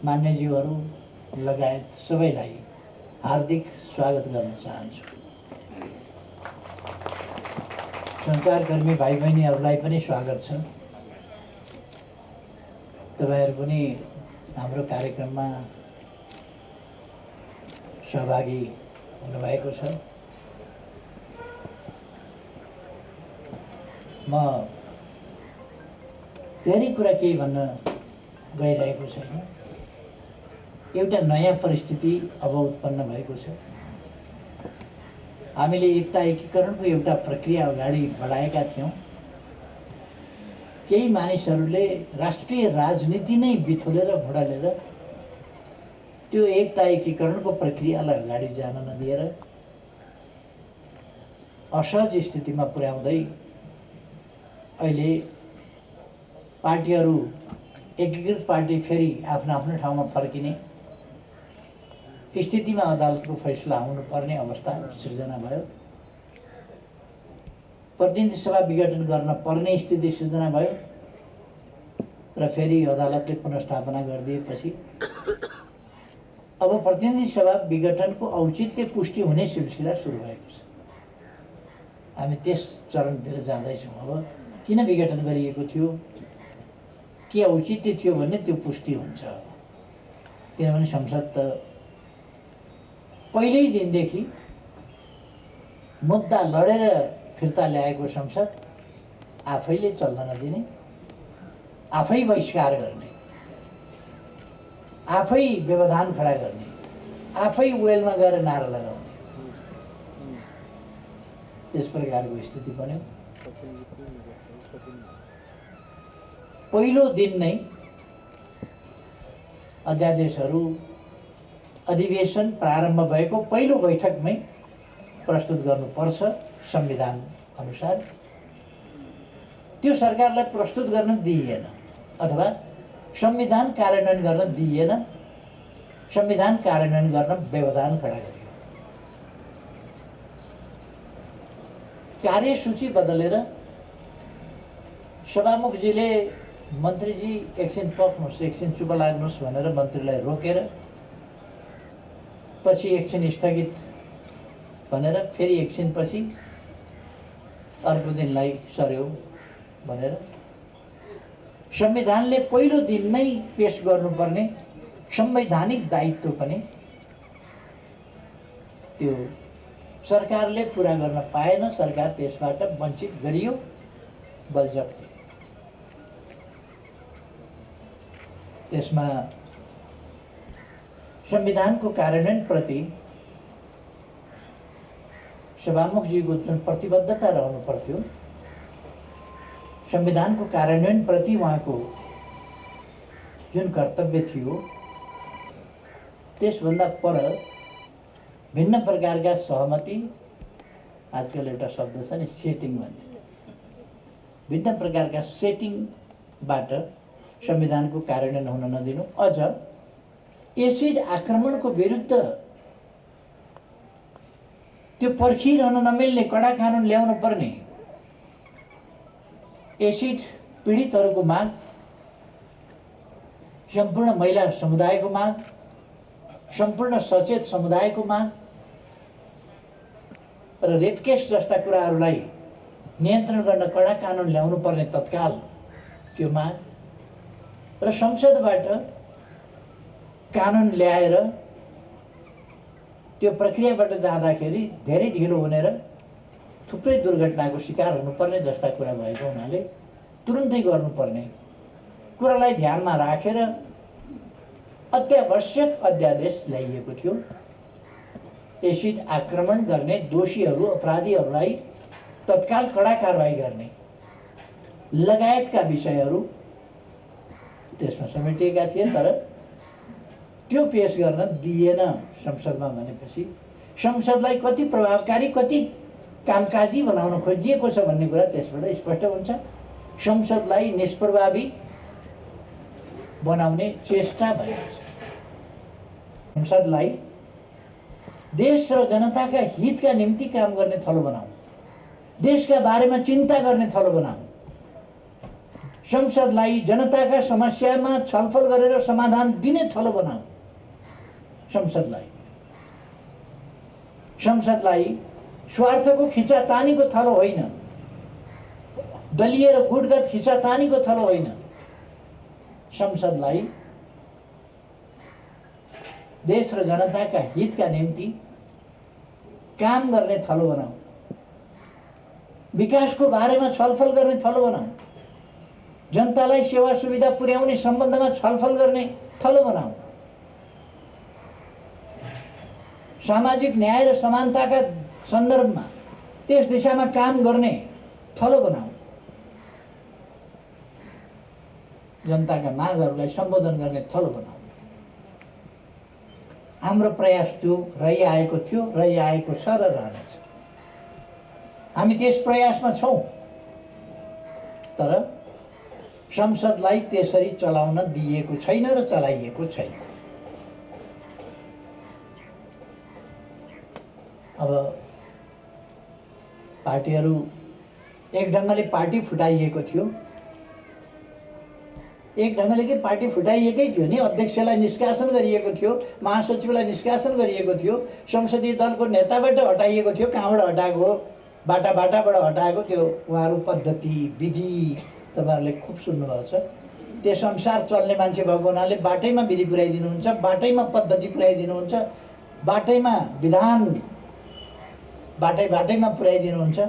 मान्यज्यूहरू लगायत सबैलाई हार्दिक स्वागत गर्न चाहन्छु। सञ्चारकर्मी भाइ बहिनीहरूलाई पनि स्वागत छ। तपाईहरु पनि हाम्रो कार्यक्रममा सहभागी हुनुभएको छ। म धेरै कुरा केही भन्न गइरहेको छैन। एउटा नयाँ परिस्थिति अब उत्पन्न भएको छ। हामीले एकता एकीकरणको एउटा प्रक्रिया अगाडि बढाएका थियौं। केही मानिसहरूले राष्ट्रिय राजनीति नै बिथोलेर घोडालेर त्यो एकता एकीकरणको प्रक्रियालाई अगाडि जान नदिएर असहज स्थितिमा पुर्याउँदै अहिले पार्टीहरू एकीकृत पार्टी फेरि आफ्नो आफ्नो ठाउँमा फर्किने स्थितिमा अदालतको फैसला आउनुपर्ने अवस्था सृजना भयो। प्रतिनिधि सभा विघटन गर्न पर्ने स्थिति सृजना भयो र फेरि अदालतले पुनर्स्थापना गरिदिएपछि अब प्रतिनिधि सभा विघटनको औचित्य पुष्टि हुने सिलसिला सुरु भएको छ। हामी त्यस चरणतिर जाँदैछौँ। अब किन विघटन गरिएको थियो, के औचित्य थियो भन्ने त्यो पुष्टि हुन्छ। किनभने संसद त पहिल्यै दिनदेखि मुद्दा लडेर फिर्ता ल्याएको संसद आफैले चल्न नदिने, आफै बहिष्कार गर्ने, आफै व्यवधान खडा गर्ने, आफै वेलमा गएर नारा लगाउने त्यस प्रकारको स्थिति बन्यो। पहिलो दिन नै अध्यादेशहरू अधिवेशन प्रारम्भ भएको पहिलो बैठकमै प्रस्तुत गर्नुपर्छ संविधान अनुसार। त्यो सरकारलाई प्रस्तुत गर्न दिइएन अथवा संविधान कार्यान्वयन गर्न दिइएन। संविधान कार्यान्वयन गर्न व्यवधान खडा गरियो। कार्यसूची बदलेर सभामुखजीले मन्त्रीजी एकछिन पक्नुहोस्, एकछिन चुप लाग्नुहोस् भनेर मन्त्रीलाई रोकेर पछि एकछिन स्थगित भनेर फेरि एकछिन पछि अर्को दिनलाई सर्यो भनेर संविधानले पहिलो दिन नै पेश गर्नुपर्ने संवैधानिक दायित्व पनि त्यो सरकारले पूरा गर्न पाएन। सरकार त्यसबाट वञ्चित गरियो बलजफ्ती। त्यसमा संविधानको कार्यान्वयन प्रति सभामुखजीको जुन प्रतिबद्धता रहनु पर्थ्यो, संविधानको कार्यान्वयन प्रति उहाँको जुन कर्तव्य थियो, त्यसभन्दा पर भिन्न प्रकारका सहमति, आजकल एउटा शब्द छ नि सेटिङ भन्ने, भिन्न प्रकारका सेटिङबाट संविधानको कार्यान्वयन हुन नदिनु। अझ एसिड आक्रमणको विरुद्ध त्यो पर्खिरहन नमिल्ने कडा कानुन ल्याउनु पर्ने, एसिड पीडितहरूको माग, सम्पूर्ण महिला समुदायको माग, सम्पूर्ण सचेत समुदायको माग र रेपकेस जस्ता कुराहरूलाई नियन्त्रण गर्न कडा कानुन ल्याउनु पर्ने तत्काल त्यो माग र संसदबाट कानुन ल्याएर त्यो प्रक्रियाबाट जाँदाखेरि धेरै ढिलो हुने र थुप्रै दुर्घटनाको शिकार हुनुपर्ने जस्ता कुरा भएको हुनाले तुरुन्तै गर्नुपर्ने कुरालाई ध्यानमा राखेर अत्यावश्यक अध्यादेश ल्याइएको थियो। एसिड आक्रमण गर्ने दोषीहरू, अपराधीहरूलाई तत्काल कडा कारबाही गर्ने लगायतका विषयहरू त्यसमा समेटिएका थिए। तर त्यो पेश गर्न दिएन संसदमा भनेपछि संसदलाई कति प्रभावकारी, कति कामकाजी बनाउन खोजिएको छ भन्ने कुरा त्यसबाट स्पष्ट हुन्छ। संसदलाई निष्प्रभावी बनाउने चेष्टा भएको छ। संसदलाई देश र जनताका हितका निम्ति काम गर्ने थलो बनाऊ, देशका बारेमा चिन्ता गर्ने थलो बनाऊ, संसदलाई जनताका समस्यामा छलफल गरेर समाधान दिने थलो बनाऊ। संसदलाई स्वार्थको खिचातानीको थलो होइन, दलीय र गुटगत खिचातानीको थलो होइन। संसदलाई देश र जनताका हितका निम्ति काम गर्ने थलो बनाऊ। विकासको बारेमा छलफल गर्ने थलो बनाऊ। जनतालाई सेवा सुविधा पुर्याउने सम्बन्धमा छलफल गर्ने थलो बनाऊ। सामाजिक न्याय र समानताका सन्दर्भमा त्यस दिशामा काम गर्ने थलो बनाऊ। जनताका मागहरूलाई सम्बोधन गर्ने थलो बनाऊ। हाम्रो प्रयास त्यो रहिआएको थियो, रहिआएको छ र रहनेछ। हामी त्यस प्रयासमा छौँ, तर संसदलाई त्यसरी चलाउन दिइएको छैन र चलाइएको छैन। अब पार्टीहरू एक ढङ्गले पार्टी फुटाइएको थियो, एक ढङ्गले के पार्टी फुटाइएकै थियो नि। अध्यक्षलाई निष्कासन गरिएको थियो, महासचिवलाई निष्कासन गरिएको थियो, संसदीय दलको नेताबाट हटाइएको थियो। कहाँबाट हटाएको हो? बाटाबाट हटाएको त्यो उहाँहरू पद्धति विधि तपाईँहरूले खुब सुन्नुभएको छ। त्यस अनुसार चल्ने मान्छे भएको हुनाले बाटैमा विधि पुर्याइदिनुहुन्छ, बाटैमा पद्धति पुर्याइदिनुहुन्छ, बाटैमा विधान बाटैमा पुर्याइदिनुहुन्छ।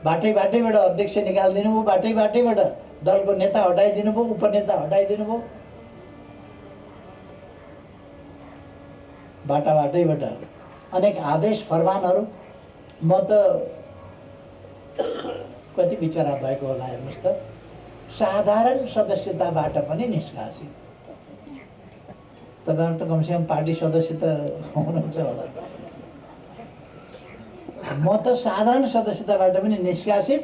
बाटैबाट अध्यक्ष निकालिदिनु भयो, बाटैबाट दलको नेता हटाइदिनु भयो, उपनेता हटाइदिनु भयो। बाटैबाट अनेक आदेश फरमानहरू। म त कति बिचरा भएको होला हेर्नुहोस् त, साधारण सदस्यताबाट पनि निष्कासित। तपाईँहरू त कमसेकम पार्टी सदस्य त हुनुहुन्छ होला। म त साधारण सदस्यताबाट पनि निष्कासित,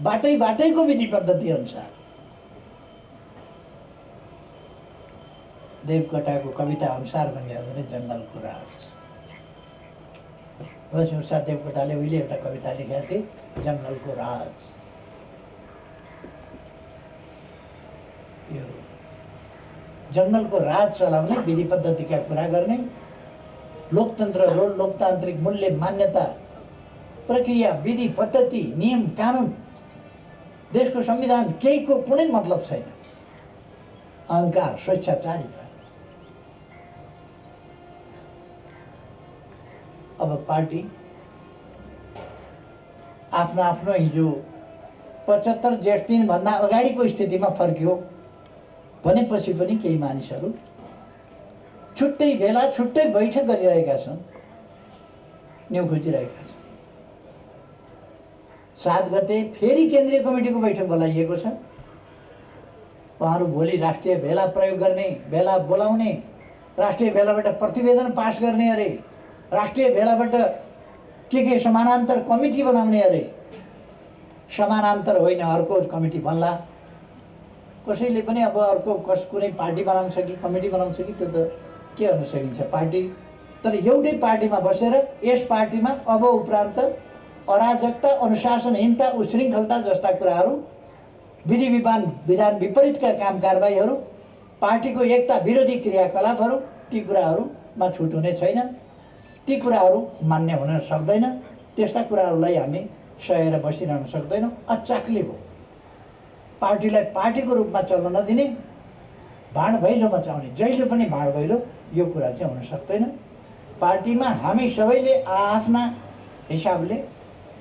बाटैको विधि पद्धति अनुसार। देवकोटाको कविता अनुसार भन्ने हो भने जङ्गलको राज। लक्ष्मीप्रसाद देवकोटाले उहिले एउटा कविता लेखेका थिए, जङ्गलको राज। यो जङ्गलको राज चलाउने, विधि पद्धतिका कुरा गर्ने, लोकतन्त्र र लोकतान्त्रिक मूल्य मान्यता प्रक्रिया विधि पद्धति नियम कानुन देशको संविधान केहीको कुनै मतलब छैन। अहङ्कार स्वेच्छाचारिता। अब पार्टी आफ्नो हिजो 75 जेठ 3 भन्दा अगाडिको स्थितिमा फर्कियो भनेपछि पनि केही मानिसहरू छुट्टै बेला छुट्टै बैठक गरिरहेका छन्, न्यु खोजिरहेका छन्। 7 गते फेरि केन्द्रीय कमिटीको बैठक बोलाइएको छ। उहाँहरू भोलि राष्ट्रिय भेला प्रयोग गर्ने, भेला बोलाउने, राष्ट्रिय भेलाबाट प्रतिवेदन पास गर्ने अरे, राष्ट्रिय भेलाबाट के समानान्तर कमिटी बनाउने अरे। समानान्तर होइन, अर्को कमिटी बन्ला। कसैले पनि अब अर्को कुनै पार्टी बनाउँछ कि कमिटी बनाउँछ कि त्यो त के गर्न सकिन्छ पार्टी। तर एउटै पार्टीमा बसेर यस पार्टीमा अब उपरान्त अराजकता, अनुशासनहीनता, उशृङ्खलता जस्ता कुराहरू, विधान विपरीतका काम कारबाहीहरू, पार्टीको एकता विरोधी क्रियाकलापहरू, ती कुराहरूमा छुट हुने छैन। ती कुराहरू मान्य हुन सक्दैन। त्यस्ता कुराहरूलाई हामी सहेर बसिरहन सक्दैनौँ। अचाक्ले भयो पार्टीलाई पार्टीको रूपमा चल्न नदिने, भाँडभैलो मचाउने, जहिले पनि भाँडभैलो, यो कुरा चाहिँ हुन सक्दैन। पार्टीमा हामी सबैले आफ्ना हिसाबले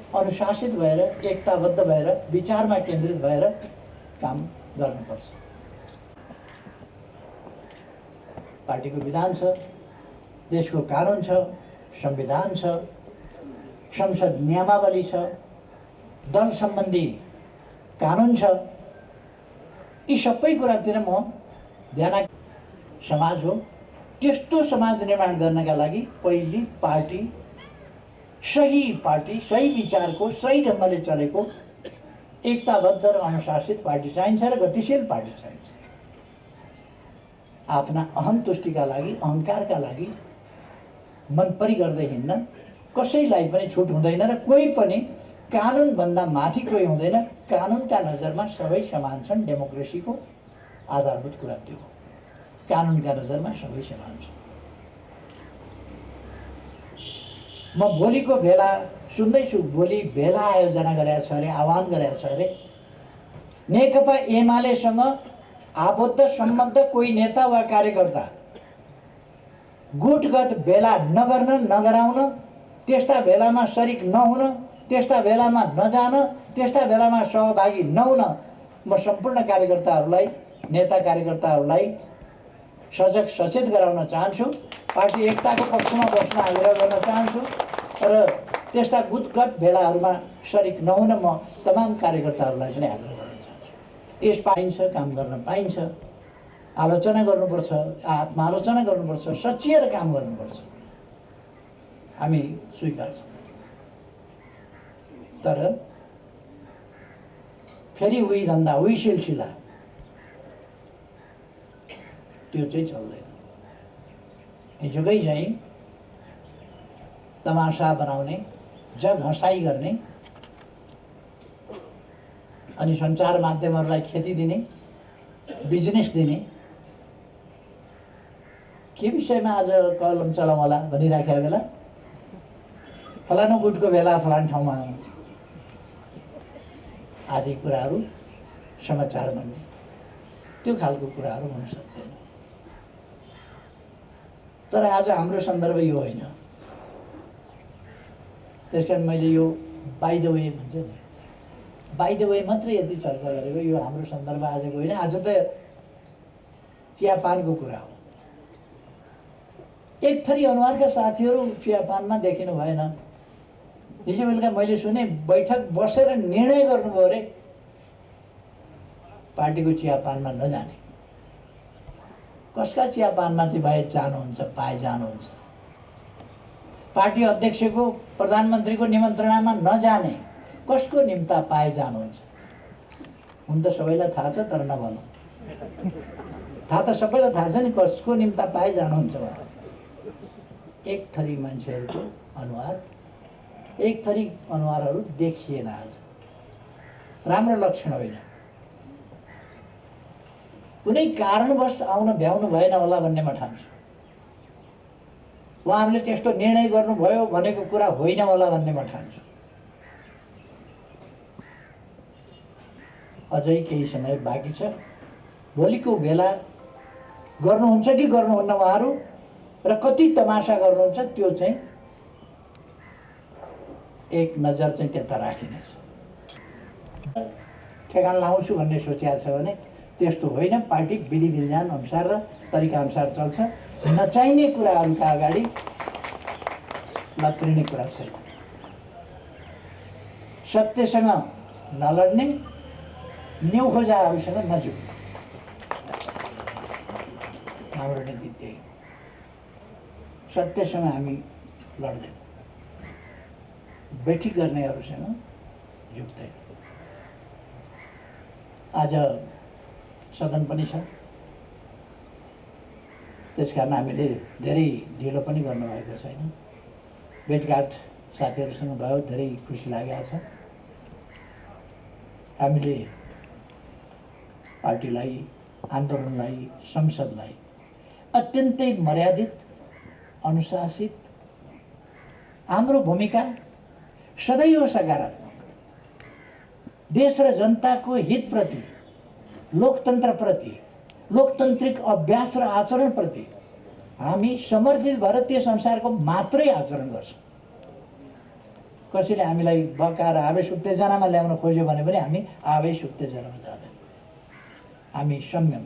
अनुशासित भएर, एकताबद्ध भएर, विचारमा केन्द्रित भएर काम गर्नुपर्छ। पार्टीको विधान छ, देशको कानुन छ, संविधान छ, संसद नियमावली छ, दल सम्बन्धी कानुन छ। यी सबै कुरातिर म ध्यान। समाज हो, त्यस्तो समाज निर्माण गर्नका लागि पहिली पार्टी सही विचारको, सही ढङ्गले चलेको, एकताबद्ध र अनुशासित पार्टी चाहिन्छ र गतिशील पार्टी चाहिन्छ। आफ्ना अहम तुष्टिका लागि, अहङ्कारका लागि मनपरी गर्दै हिँड्न कसैलाई पनि छुट हुँदैन र कोही पनि कानुनभन्दा माथि कोही हुँदैन। कानुनका नजरमा सबै समान छन्। डेमोक्रेसीको आधारभूत कुरा त्यो हो। कानुनका नजरमा सबै समान छन्। म भोलिको भेला सुन्दैछु, भोलि भेला आयोजना गरेको छ अरे, आह्वान गरेको छ अरे। नेकपा एमालेसँग आबद्ध सम्बद्ध कोही नेता वा कार्यकर्ता गुटगत भेला नगर्न, नगराउन, त्यस्ता भेलामा सरिक नहुन, त्यस्ता भेलामा नजान, त्यस्ता भेलामा सहभागी नहुन म सम्पूर्ण कार्यकर्ताहरूलाई, नेता कार्यकर्ताहरूलाई सजग सचेत गराउन चाहन्छु। पार्टी एकताको पक्षमा बस्न आग्रह गर्न चाहन्छु र त्यस्ता गुटगट भेलाहरूमा सरिक नहुन म तमाम कार्यकर्ताहरूलाई पनि आग्रह गर्न चाहन्छु। यस पाइन्छ, काम गर्न पाइन्छ, आलोचना गर्नुपर्छ, आत्मालोचना गर्नुपर्छ, सचिएर काम गर्नुपर्छ, हामी स्वीकार छौँ। तर फेरि उही धन्दा, उही सिलसिला त्यो चाहिँ चल्दैन। हिजोकै चाहिँ तमासा बनाउने, जग हँसाइ गर्ने अनि सञ्चार माध्यमहरूलाई ख्याति दिने, बिजनेस दिने, के विषयमा आज कलम चलाउँ होला भनिराखेको बेला फलानु गुटको बेला फलानु ठाउँमा आदि कुराहरू समाचार भन्ने, त्यो खालको कुराहरू हुन सक्दैन। तर आज हाम्रो सन्दर्भ यो होइन। त्यसकारण मैले यो बाइ द वे भन्छ नि, बाइ द वे मात्रै यति चर्चा गरेको। यो हाम्रो सन्दर्भ आजको होइन। आज त चियापानको कुरा हो। एक थरी अनुहारका साथीहरू चियापानमा देखिनु भएन। हिजो बेलुका मैले सुने बैठक बसेर निर्णय गर्नुभयो अरे पार्टीको चियापानमा नजाने। कसका चियापानमा चाहिँ भए जानुहुन्छ, पाए जानुहुन्छ? पार्टी अध्यक्षको, प्रधानमन्त्रीको निमन्त्रणामा नजाने कसको निम्ता पाए जानुहुन्छ? हुन त सबैलाई थाहा छ, तर नभनौँ। थाहा त सबैलाई थाहा छ नि कसको निम्ता पाए जानुहुन्छ उहाँ। एक थरी मान्छेहरूको अनुहार, एक थरी अनुहारहरू देखिएन आज। राम्रो लक्षण होइन। कुनै कारणवश आउन भ्याउनु भएन होला भन्ने म ठान्छु। उहाँहरूले त्यस्तो निर्णय गर्नुभयो भनेको कुरा होइन होला भन्ने म ठान्छु। अझै केही समय बाँकी छ। भोलिको भेला गर्नुहुन्छ कि गर्नुहुन्न उहाँहरू र कति तमासा गर्नुहुन्छ त्यो चाहिँ एक नजर चाहिँ त्यता राखिनेछ। ठेगान लाउँछु भन्ने सोचिया छ भने त्यस्तो होइन। पार्टी विधि विधान अनुसार र तरिका अनुसार चल्छ। नचाहिने कुराहरूका अगाडि लत्रिने कुरा छैन। सत्यसँग नलड्ने, न्यु खोजाहरूसँग नजुट्ने, हाम्रो नीति त्यही। सत्यसँग हामी लड्दैनौँ, बैठक गर्नेहरूसँग झुक्दैन। आज सदन पनि छ, त्यसकारण हामीले धेरै ढिलो पनि गर्नुभएको छैन। भेटघाट साथीहरूसँग भयो, धेरै खुसी लागेको छ। हामीले पार्टीलाई, आन्दोलनलाई, संसदलाई अत्यन्तै मर्यादित, अनुशासित, हाम्रो भूमिका सदैव सकारात्मक, देश र जनताको हितप्रति, लोकतन्त्रप्रति, लोकतान्त्रिक अभ्यास र आचरणप्रति हामी समर्पित भएर त्यस संसारको मात्रै आचरण गर्छौँ। कसैले हामीलाई बकाएर आवेश उत्तेजनामा ल्याउन खोज्यो भने पनि हामी आवेश उत्तेजनामा जाँदैन। हामी संयम,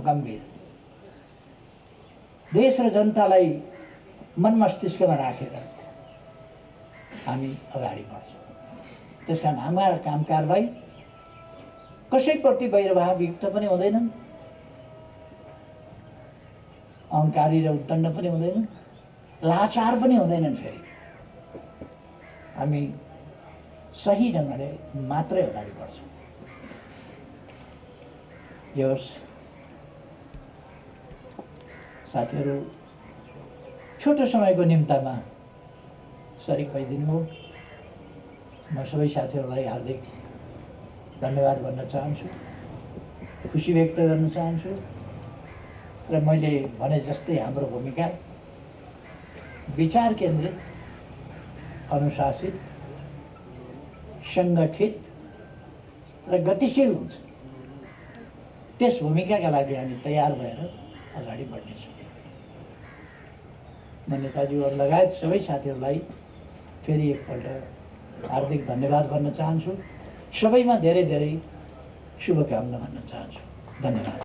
गम्भीर, देश र जनतालाई मन मस्तिष्कमा राखेर हामी अगाडि बढ्छौँ। त्यसकारण हाम्रा काम कारबाही कसैप्रति वैरभावयुक्त पनि हुँदैनन्, अहङ्कारी र उद्दण्ड पनि हुँदैनन्, लाचार पनि हुँदैनन्। फेरि हामी सही ढङ्गले मात्रै अगाडि बढ्छौँ। जे होस्, साथीहरू छोटो समयको निम्तामा सरिक भइदिनु हो। म सबै साथीहरूलाई हार्दिक धन्यवाद भन्न चाहन्छु, खुसी व्यक्त गर्न चाहन्छु र मैले भने जस्तै हाम्रो भूमिका विचार केन्द्रित, अनुशासित, सङ्गठित र गतिशील हुन्छ। त्यस भूमिकाका लागि हामी तयार भएर अगाडि बढ्नेछौँ। म नेताजीहरू लगायत सबै साथीहरूलाई फेरि एकपल्ट हार्दिक धन्यवाद भन्न चाहन्छु। सबैमा धेरै धेरै शुभकामना भन्न चाहन्छु। धन्यवाद।